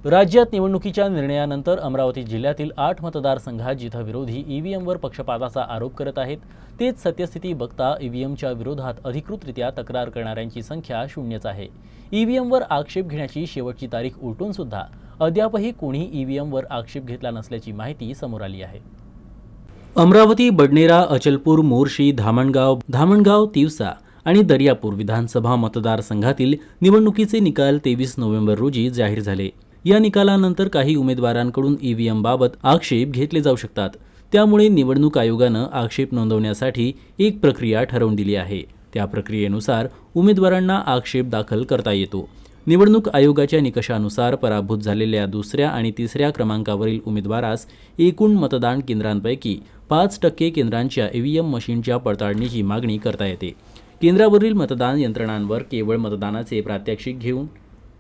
राज्यात निवडणुकीच्या निर्णयानंतर अमरावती जिल्ह्यातील 8 मतदारसंघात जिथं विरोधी ईव्हीएमवर पक्षपाताचा आरोप करत आहेत, तेच सत्यस्थिती बघता ईव्हीएमच्या विरोधात अधिकृतरित्या तक्रार करणाऱ्यांची संख्या शून्यच आहे। ईव्हीएमवर आक्षेप घेण्याची शेवटची तारीख उलटून सुद्धा अद्यापही कोणी ईव्हीएमवर आक्षेप घेतला नसल्याची माहिती समोर आली आहे। अमरावती, बडनेरा, अचलपूर, मोर्शी, धामणगाव, तिवसा आणि दर्यापूर विधानसभा मतदारसंघातील निवडणुकीचे निकाल 23 नोव्हेंबर रोजी जाहीर झाले। या निकालानंतर काही उमेदवारांकडून ईव्हीएम बाबत आक्षेप घेतले जाऊ शकतात। त्यामुळे निवडणूक आयोगानं आक्षेप नोंदवण्यासाठी एक प्रक्रिया ठरवून दिली आहे। त्या प्रक्रियेनुसार उमेदवारांना आक्षेप दाखल करता येतो। निवडणूक आयोगाच्या निकषानुसार पराभूत झालेल्या दुसऱ्या आणि तिसऱ्या क्रमांकावरील उमेदवारास एकूण मतदान केंद्रांपैकी 5% केंद्रांच्या ईव्हीएम मशीनच्या पडताळणीची मागणी करता येते। केंद्रावरील मतदान यंत्रणांवर केवळ मतदानाचे प्रात्यक्षिक घेऊन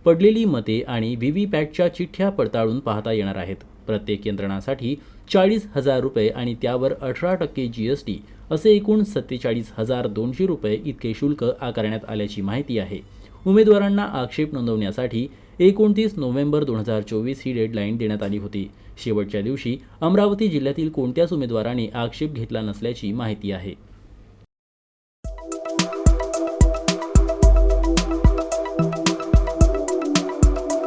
पडलेली मते आणि व्हीव्हीपॅटच्या चिठ्ठ्या पडताळून पाहता येणार आहेत। प्रत्येक यंत्रणासाठी 40,000 रुपये आणि त्यावर 18% GST असे एकूण 47,200 रुपये इतके शुल्क आकारण्यात आल्याची माहिती आहे। उमेदवारांना आक्षेप नोंदवण्यासाठी 29 नोव्हेंबर 2024 ही डेडलाईन देण्यात आली होती। शेवटच्या दिवशी अमरावती जिल्ह्यातील कोणत्याच उमेदवाराने आक्षेप घेतला नसल्याची माहिती आहे।